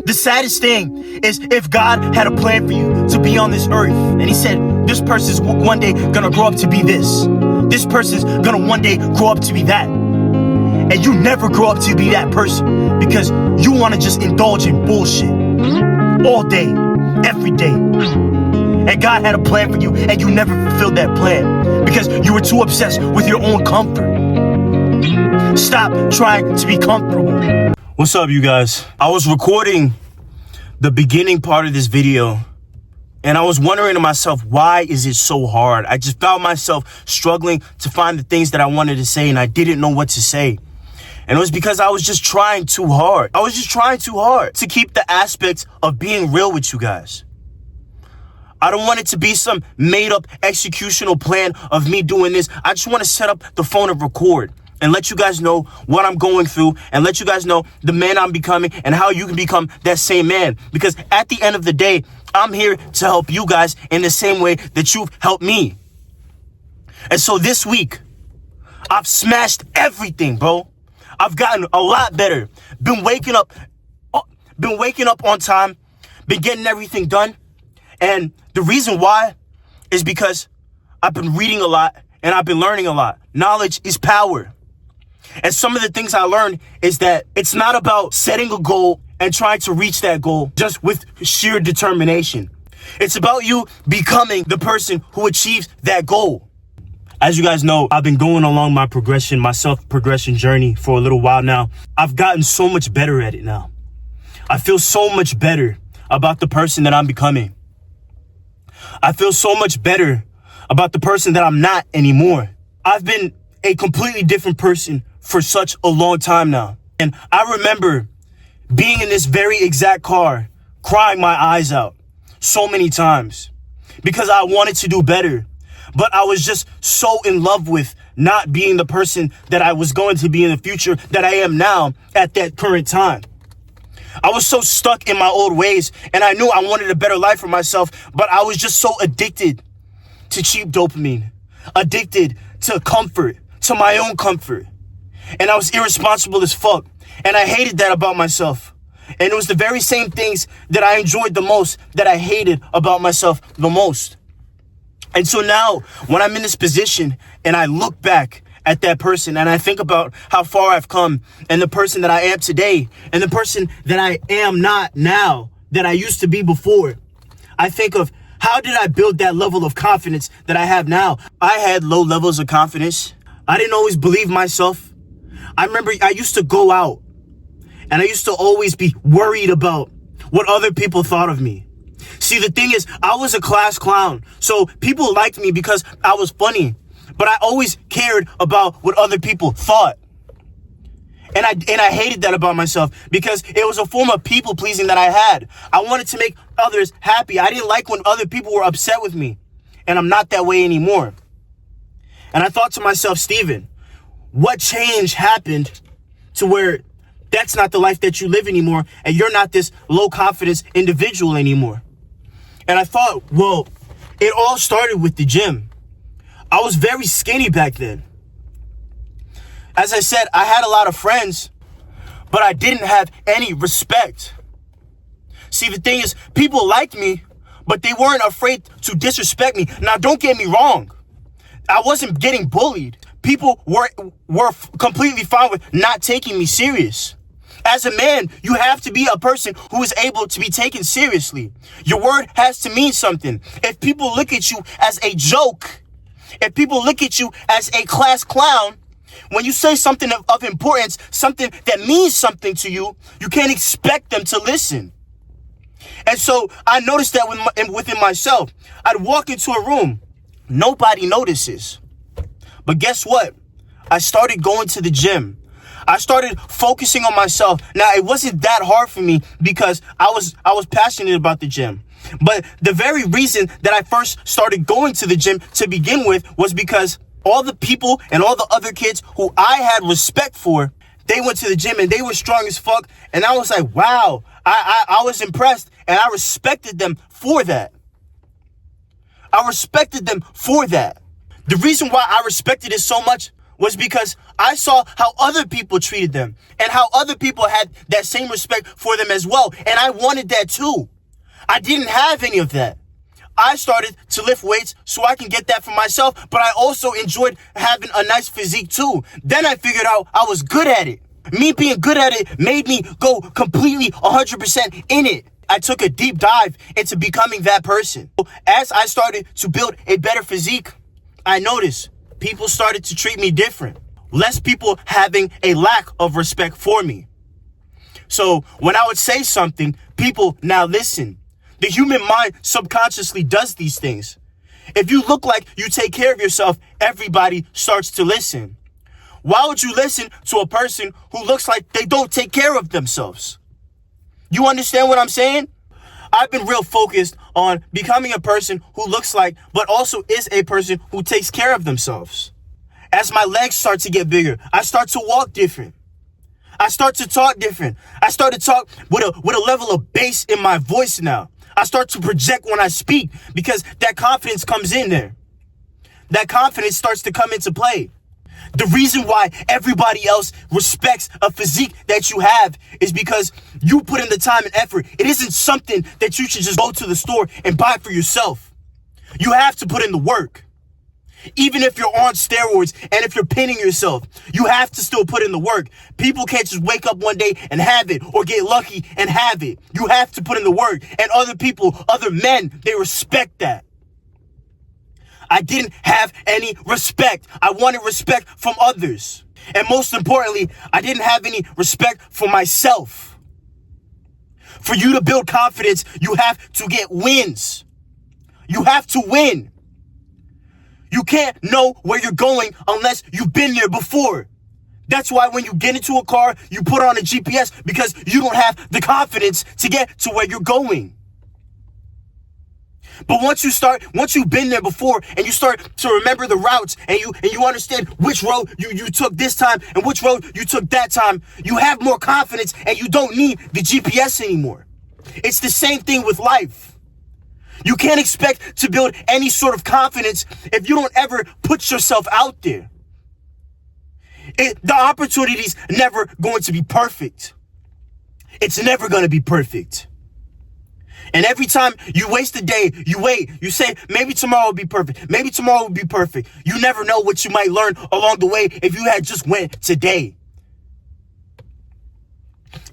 The saddest thing is if God had a plan for you to be on this earth, and he said, this person's one day gonna grow up to be this person's gonna one day grow up to be that, and you never grow up to be that person because you want to just indulge in bullshit all day, every day. And God had a plan for you, and you never fulfilled that plan because you were too obsessed with your own comfort. Stop trying to be comfortable. What's up, you guys? I was recording the beginning part of this video, and I was wondering to myself, why is it so hard? I just found myself struggling to find the things that I wanted to say, and I didn't know what to say. And it was because I was just trying too hard. I was just trying too hard to keep the aspect of being real with you guys. I don't want it to be some made up executional plan of me doing this. I just want to set up the phone and record and let you guys know what I'm going through and let you guys know the man I'm becoming and how you can become that same man. Because at the end of the day, I'm here to help you guys in the same way that you've helped me. And so this week, I've smashed everything, bro. I've gotten a lot better. Been waking up on time, been getting everything done. And the reason why is because I've been reading a lot and I've been learning a lot. Knowledge is power. And some of the things I learned is that it's not about setting a goal and trying to reach that goal just with sheer determination. It's about you becoming the person who achieves that goal. As you guys know, I've been going along my self-progression journey for a little while now. I've gotten so much better at it now. I feel so much better about the person that I'm becoming. I feel so much better about the person that I'm not anymore. I've been a completely different person for such a long time now. And I remember being in this very exact car, crying my eyes out so many times because I wanted to do better. But I was just so in love with not being the person that I was going to be in the future that I am now at that current time. I was so stuck in my old ways, and I knew I wanted a better life for myself, but I was just so addicted to cheap dopamine, addicted to comfort, to my own comfort. And I was irresponsible as fuck, and I hated that about myself. And it was the very same things that I enjoyed the most that I hated about myself the most. And so now, when I'm in this position and I look back at that person and I think about how far I've come and the person that I am today and the person that I am not now that I used to be before, I think of how did I build that level of confidence that I have now? I had low levels of confidence. I didn't always believe myself. I remember I used to go out and I used to always be worried about what other people thought of me. See, the thing is, I was a class clown, so people liked me because I was funny, but I always cared about what other people thought. And I hated that about myself because it was a form of people pleasing that I had. I wanted to make others happy. I didn't like when other people were upset with me, and I'm not that way anymore. And I thought to myself, Steven, what change happened to where that's not the life that you live anymore, and you're not this low confidence individual anymore? And I thought, well, it all started with the gym. I was very skinny back then. As I said, I had a lot of friends, but I didn't have any respect. See, the thing is, people liked me, but they weren't afraid to disrespect me. Now, don't get me wrong. I wasn't getting bullied. People were completely fine with not taking me serious. As a man, you have to be a person who is able to be taken seriously. Your word has to mean something. If people look at you as a joke, if people look at you as a class clown, when you say something of importance, something that means something to you, you can't expect them to listen. And so I noticed that within myself. I'd walk into a room, nobody notices. But guess what? I started going to the gym. I started focusing on myself. Now, it wasn't that hard for me because I was passionate about the gym. But the very reason that I first started going to the gym to begin with was because all the people and all the other kids who I had respect for, they went to the gym and they were strong as fuck. And I was like, wow, I was impressed and I respected them for that. I respected them for that. The reason why I respected it so much was because I saw how other people treated them and how other people had that same respect for them as well. And I wanted that too. I didn't have any of that. I started to lift weights so I can get that for myself, but I also enjoyed having a nice physique too. Then I figured out I was good at it. Me being good at it made me go completely 100% in it. I took a deep dive into becoming that person. As I started to build a better physique, I noticed people started to treat me different. Less people having a lack of respect for me. So when I would say something, people now listen. The human mind subconsciously does these things. If you look like you take care of yourself, everybody starts to listen. Why would you listen to a person who looks like they don't take care of themselves? You understand what I'm saying? I've been real focused on becoming a person who looks like, but also is a person who takes care of themselves. As my legs start to get bigger, I start to walk different. I start to talk different. I start to talk with a level of bass in my voice now. I start to project when I speak because that confidence comes in there. That confidence starts to come into play. The reason why everybody else respects a physique that you have is because you put in the time and effort. It isn't something that you should just go to the store and buy for yourself. You have to put in the work. Even if you're on steroids and if you're pinning yourself, you have to still put in the work. People can't just wake up one day and have it or get lucky and have it. You have to put in the work. And other people, other men, they respect that. I didn't have any respect. I wanted respect from others. And most importantly, I didn't have any respect for myself. For you to build confidence, you have to get wins. You have to win. You can't know where you're going unless you've been there before. That's why when you get into a car, you put on a GPS because you don't have the confidence to get to where you're going. But once you've been there before and you start to remember the routes and you understand which road you took this time and which road you took that time, you have more confidence and you don't need the GPS anymore. It's the same thing with life. You can't expect to build any sort of confidence if you don't ever put yourself out there. The opportunity's never going to be perfect. It's never going to be perfect. And every time you waste a day, you wait, you say, maybe tomorrow will be perfect. Maybe tomorrow will be perfect. You never know what you might learn along the way if you had just went today.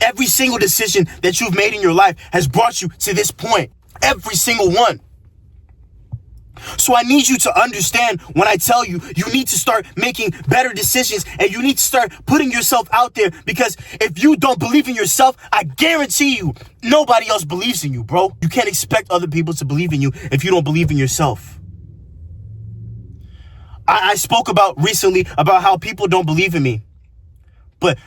Every single decision that you've made in your life has brought you to this point. Every single one. So I need you to understand when I tell you, you need to start making better decisions and you need to start putting yourself out there, because if you don't believe in yourself, I guarantee you, nobody else believes in you, bro. You can't expect other people to believe in you if you don't believe in yourself. I spoke about recently about how people don't believe in me. But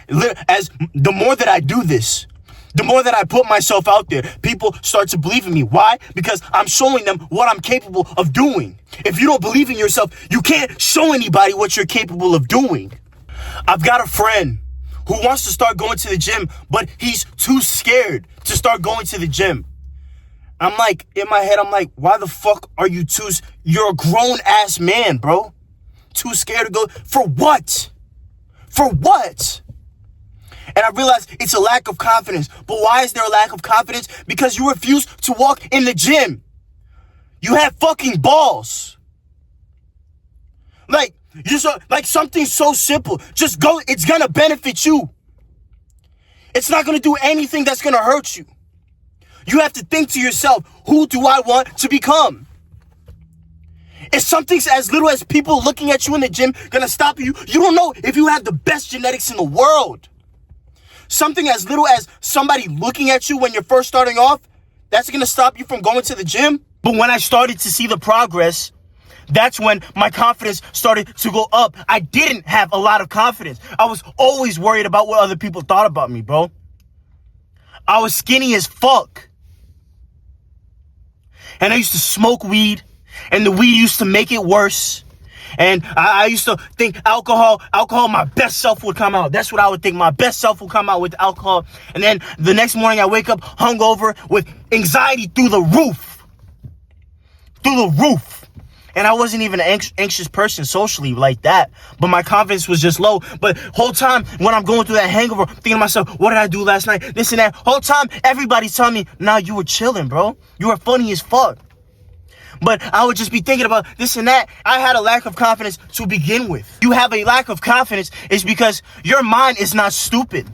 as the more that I do this, the more that I put myself out there, people start to believe in me. Why? Because I'm showing them what I'm capable of doing. If you don't believe in yourself, you can't show anybody what you're capable of doing. I've got a friend who wants to start going to the gym, but he's too scared to start going to the gym. I'm like, in my head, I'm like, why the fuck are you you're a grown ass man, bro. Too scared to go. For what? For what? And I realized it's a lack of confidence. But why is there a lack of confidence? Because you refuse to walk in the gym. You have fucking balls. Like something so simple. Just go. It's gonna benefit you. It's not gonna do anything that's gonna hurt you. You have to think to yourself, who do I want to become? Is something as little as people looking at you in the gym gonna stop you? You don't know if you have the best genetics in the world. Something as little as somebody looking at you when you're first starting off, that's going to stop you from going to the gym. But when I started to see the progress, that's when my confidence started to go up. I didn't have a lot of confidence. I was always worried about what other people thought about me, bro. I was skinny as fuck. And I used to smoke weed, and the weed used to make it worse. And I used to think alcohol, my best self would come out. That's what I would think. My best self will come out with alcohol. And then the next morning I wake up hungover with anxiety through the roof. And I wasn't even an anxious person socially like that. But my confidence was just low. But whole time when I'm going through that hangover, thinking to myself, what did I do last night? This and that. Whole time, everybody's telling me, nah, you were chilling, bro. You were funny as fuck. But I would just be thinking about this and that. I had a lack of confidence to begin with. You have a lack of confidence is because your mind is not stupid.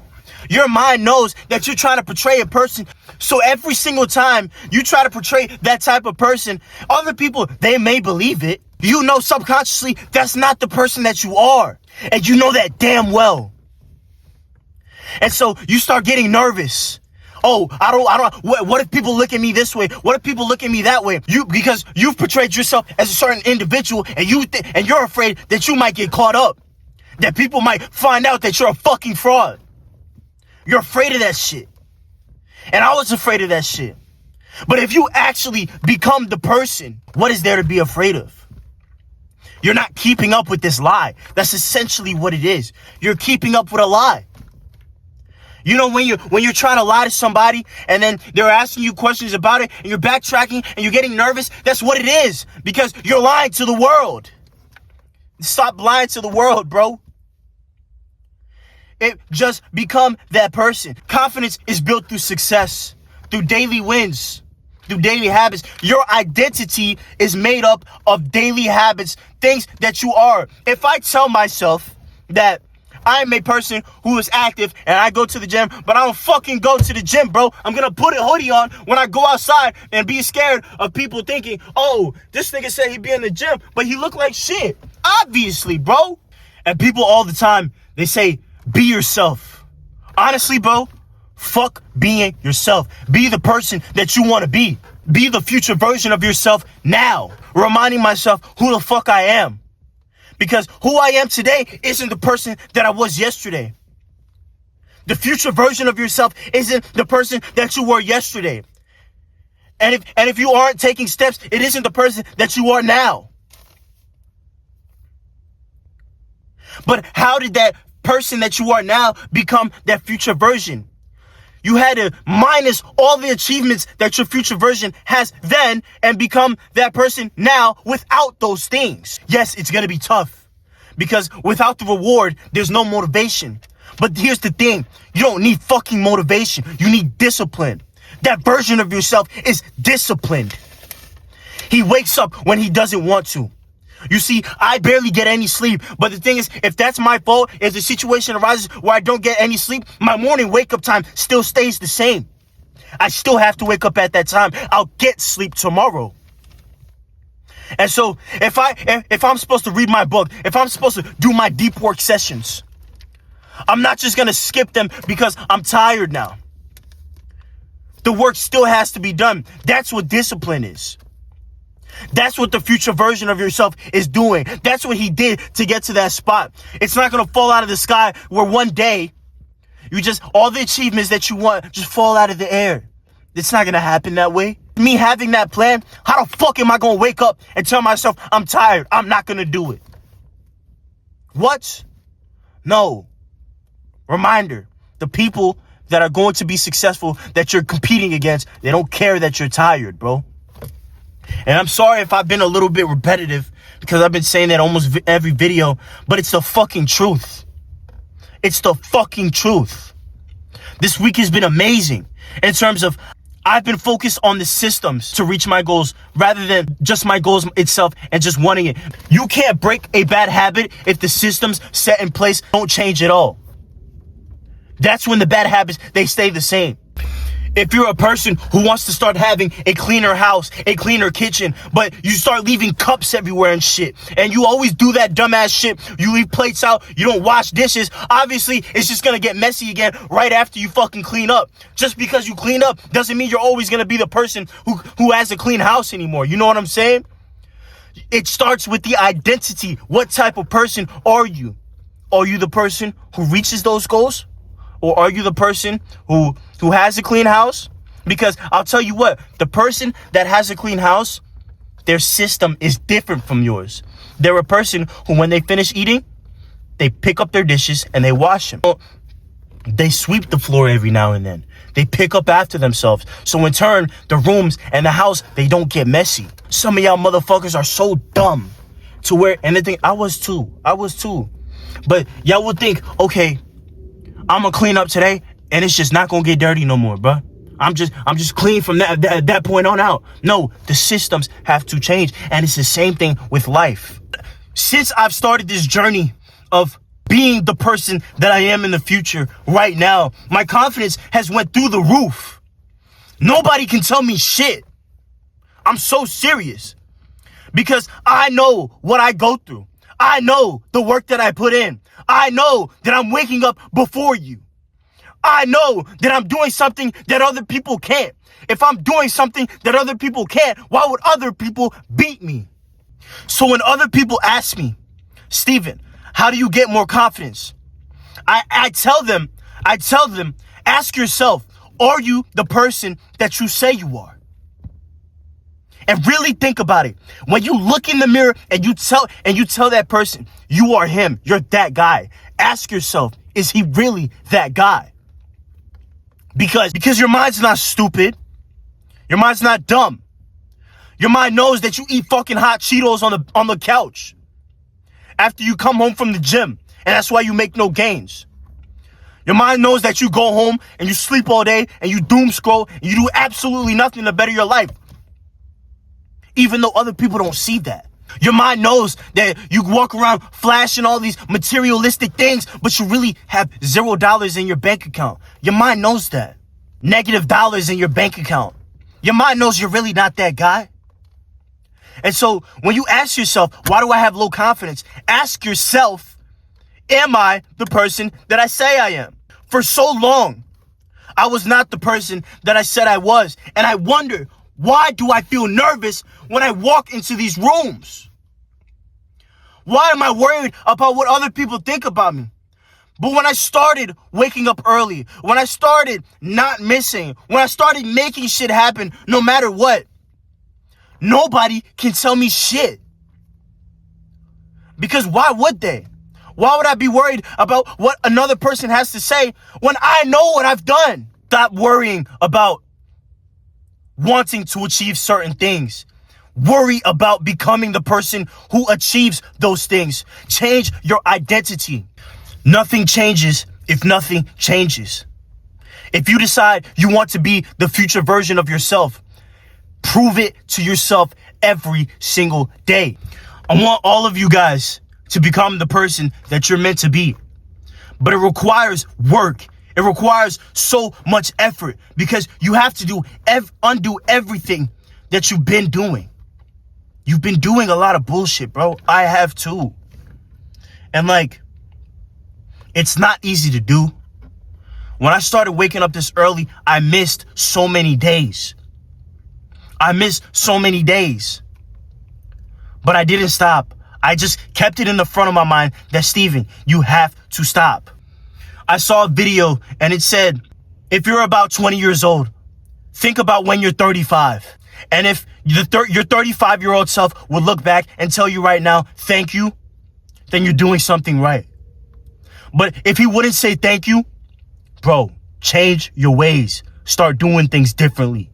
Your mind knows that you're trying to portray a person. So every single time you try to portray that type of person, other people, they may believe it. You know subconsciously that's not the person that you are. And you know that damn well. And so you start getting nervous. Oh, what if people look at me this way? What if people look at me that way? Because you've portrayed yourself as a certain individual and you're afraid that you might get caught up. That people might find out that you're a fucking fraud. You're afraid of that shit. And I was afraid of that shit. But if you actually become the person, what is there to be afraid of? You're not keeping up with this lie. That's essentially what it is. You're keeping up with a lie. You know, when you're trying to lie to somebody and then they're asking you questions about it and you're backtracking and you're getting nervous, that's what it is. Because you're lying to the world. Stop lying to the world, bro. Just become that person. Confidence is built through success, through daily wins, through daily habits. Your identity is made up of daily habits, things that you are. If I tell myself that I'm a person who is active and I go to the gym, but I don't fucking go to the gym, bro. I'm gonna put a hoodie on when I go outside and be scared of people thinking, oh, this nigga said he'd be in the gym, but he look like shit. Obviously, bro. And people all the time, they say, be yourself. Honestly, bro, fuck being yourself. Be the person that you want to be. Be the future version of yourself now. Reminding myself who the fuck I am. Because who I am today isn't the person that I was yesterday. The future version of yourself isn't the person that you were yesterday. And if you aren't taking steps, it isn't the person that you are now. But how did that person that you are now become that future version? You had to minus all the achievements that your future version has then and become that person now without those things. Yes, it's going to be tough because without the reward, there's no motivation. But here's the thing. You don't need fucking motivation. You need discipline. That version of yourself is disciplined. He wakes up when he doesn't want to. You see, I barely get any sleep. But the thing is, if that's my fault, if the situation arises where I don't get any sleep, my morning wake up time still stays the same. I still have to wake up at that time. I'll get sleep tomorrow. And so if I'm supposed to read my book, if I'm supposed to do my deep work sessions, I'm not just going to skip them because I'm tired now. The work still has to be done. That's what discipline is. That's what the future version of yourself is doing. That's what he did to get to that spot. It's not going to fall out of the sky where one day all the achievements that you want just fall out of the air. It's not going to happen that way. Me having that plan, how the fuck am I going to wake up and tell myself I'm tired? I'm not going to do it. What? No. Reminder, the people that are going to be successful that you're competing against, they don't care that you're tired, bro. And I'm sorry if I've been a little bit repetitive because I've been saying that almost every video, but it's the fucking truth. It's the fucking truth. This week has been amazing in terms of I've been focused on the systems to reach my goals rather than just my goals itself and just wanting it. You can't break a bad habit if the systems set in place don't change at all. That's when the bad habits, they stay the same. If you're a person who wants to start having a cleaner house, a cleaner kitchen, but you start leaving cups everywhere and shit, and you always do that dumbass shit, you leave plates out, you don't wash dishes, obviously it's just gonna get messy again right after you fucking clean up. Just because you clean up doesn't mean you're always gonna be the person who has a clean house anymore. You know what I'm saying? It starts with the identity. What type of person are you? Are you the person who reaches those goals? Or are you the person who has a clean house? Because I'll tell you what, the person that has a clean house, their system is different from yours. They're a person who, when they finish eating, they pick up their dishes and they wash them. They sweep the floor every now and then. They pick up after themselves. So in turn, the rooms and the house, they don't get messy. Some of y'all motherfuckers are so dumb to where, and the thing, I was too. But y'all would think, okay, I'm gonna clean up today and it's just not gonna get dirty no more, bruh. I'm just clean from that point on out. No, the systems have to change. And it's the same thing with life. Since I've started this journey of being the person that I am in the future right now, my confidence has went through the roof. Nobody can tell me shit. I'm so serious because I know what I go through. I know the work that I put in. I know that I'm waking up before you. I know that I'm doing something that other people can't. If I'm doing something that other people can't, why would other people beat me? So when other people ask me, Steven, how do you get more confidence? I tell them, ask yourself, are you the person that you say you are? And really think about it. When you look in the mirror and you tell that person, you are him, you're that guy. Ask yourself, is he really that guy? Because your mind's not stupid. Your mind's not dumb. Your mind knows that you eat fucking hot Cheetos on the couch after you come home from the gym, and that's why you make no gains. Your mind knows that you go home and you sleep all day and you doom scroll and you do absolutely nothing to better your life, even though other people don't see that. Your mind knows that you walk around flashing all these materialistic things, but you really have $0 in your bank account. Your mind knows that. Negative dollars in your bank account. Your mind knows you're really not that guy. And so when you ask yourself, why do I have low confidence? Ask yourself, am I the person that I say I am? For so long, I was not the person that I said I was. And I wonder, why do I feel nervous when I walk into these rooms? Why am I worried about what other people think about me? But when I started waking up early, when I started not missing, when I started making shit happen no matter what, nobody can tell me shit. Because why would they? Why would I be worried about what another person has to say when I know what I've done? Stop worrying about wanting to achieve certain things. Worry about becoming the person who achieves those things. Change your identity. Nothing changes if nothing changes. If you decide you want to be the future version of yourself, prove it to yourself every single day. I want all of you guys to become the person that you're meant to be. But it requires work. It requires so much effort because you have to undo everything that you've been doing. You've been doing a lot of bullshit, bro. I have too. And it's not easy to do. When I started waking up this early, I missed so many days. But I didn't stop. I just kept it in the front of my mind that, Steven, you have to stop. I saw a video and it said, if you're about 20 years old, think about when you're 35. And if your 35-year-old self would look back and tell you right now, thank you, then you're doing something right. But if he wouldn't say thank you, bro, change your ways. Start doing things differently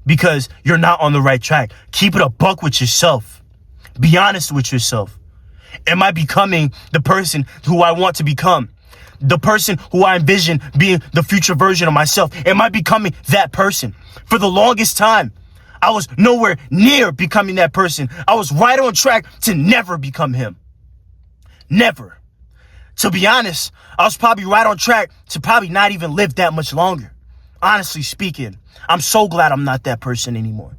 because you're not on the right track. Keep it a buck with yourself. Be honest with yourself. Am I becoming the person who I want to become? The person who I envision being the future version of myself? Am I becoming that person? For the longest time, I was nowhere near becoming that person. I was right on track to never become him. Never. To be honest, I was probably right on track to probably not even live that much longer. Honestly speaking, I'm so glad I'm not that person anymore.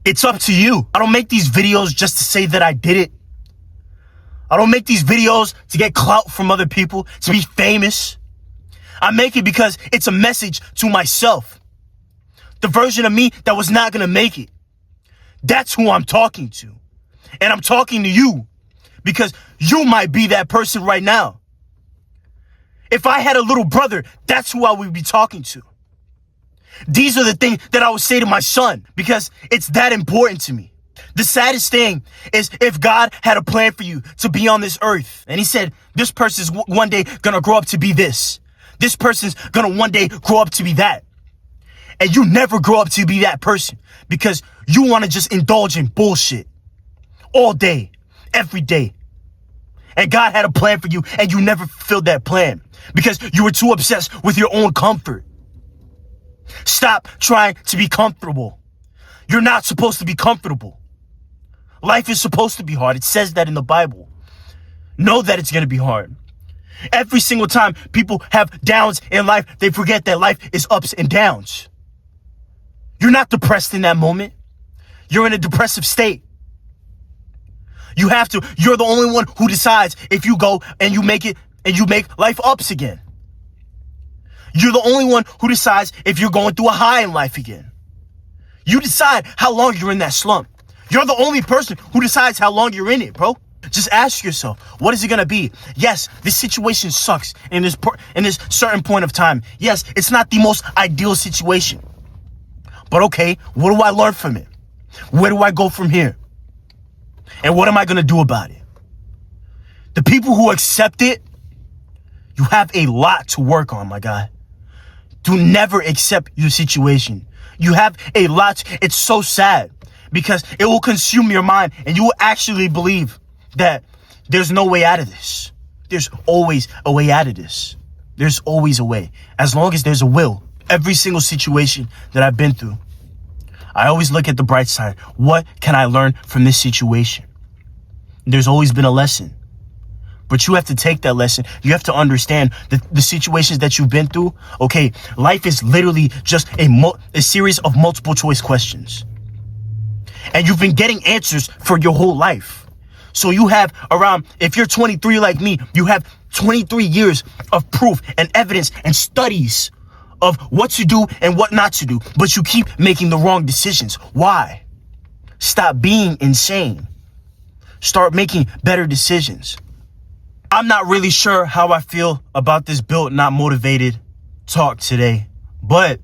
It's up to you. I don't make these videos just to say that I did it. I don't make these videos to get clout from other people, to be famous. I make it because it's a message to myself. The version of me that was not going to make it. That's who I'm talking to. And I'm talking to you because you might be that person right now. If I had a little brother, that's who I would be talking to. These are the things that I would say to my son because it's that important to me. The saddest thing is if God had a plan for you to be on this earth and he said, this person's one day going to grow up to be this This person's gonna one day grow up to be that. And you never grow up to be that person because you want to just indulge in bullshit all day, every day. And God had a plan for you and you never fulfilled that plan because you were too obsessed with your own comfort. Stop trying to be comfortable. You're not supposed to be comfortable. Life is supposed to be hard. It says that in the Bible. Know that it's going to be hard. Every single time people have downs in life, they forget that life is ups and downs. You're not depressed in that moment. You're in a depressive state. You're the only one who decides if you go and you make it and you make life ups again. You're the only one who decides if you're going through a high in life again. You decide how long you're in that slump. You're the only person who decides how long you're in it, bro. Just ask yourself, what is it going to be? Yes, this situation sucks in this certain point of time. Yes, it's not the most ideal situation. But okay, what do I learn from it? Where do I go from here? And what am I going to do about it? The people who accept it, you have a lot to work on, my guy. Do never accept your situation. You have a lot. It's so sad because it will consume your mind and you will actually believe that there's no way out of this. There's always a way out of this. There's always a way. As long as there's a will. Every single situation that I've been through, I always look at the bright side. What can I learn from this situation? There's always been a lesson. But you have to take that lesson. You have to understand the situations that you've been through. Okay, life is literally just a series of multiple choice questions. And you've been getting answers for your whole life. So you have around, if you're 23 like me, you have 23 years of proof and evidence and studies of what to do and what not to do. But you keep making the wrong decisions. Why? Stop being insane. Start making better decisions. I'm not really sure how I feel about this Built Not Motivated talk today, but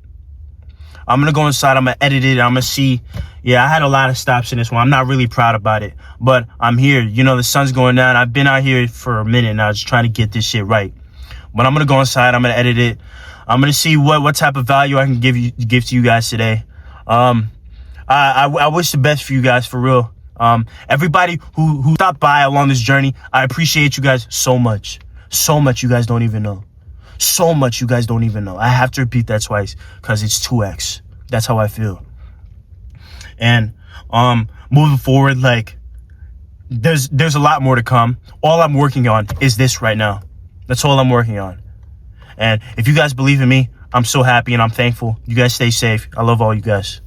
I'm going to go inside. I'm going to edit it. I'm going to see. Yeah, I had a lot of stops in this one. I'm not really proud about it, but I'm here. You know, the sun's going down. I've been out here for a minute now just trying to get this shit right. But I'm going to go inside. I'm going to edit it. I'm going to see what type of value I can give to you guys today. I wish the best for you guys, for real. Everybody who stopped by along this journey, I appreciate you guys so much. So much you guys don't even know. So much you guys don't even know. I have to repeat that twice because it's 2x. That's how I feel. And moving forward, like there's a lot more to come. All I'm working on is this right now. That's all I'm working on. And if you guys believe in me, I'm so happy and I'm thankful. You guys stay safe. I love all you guys.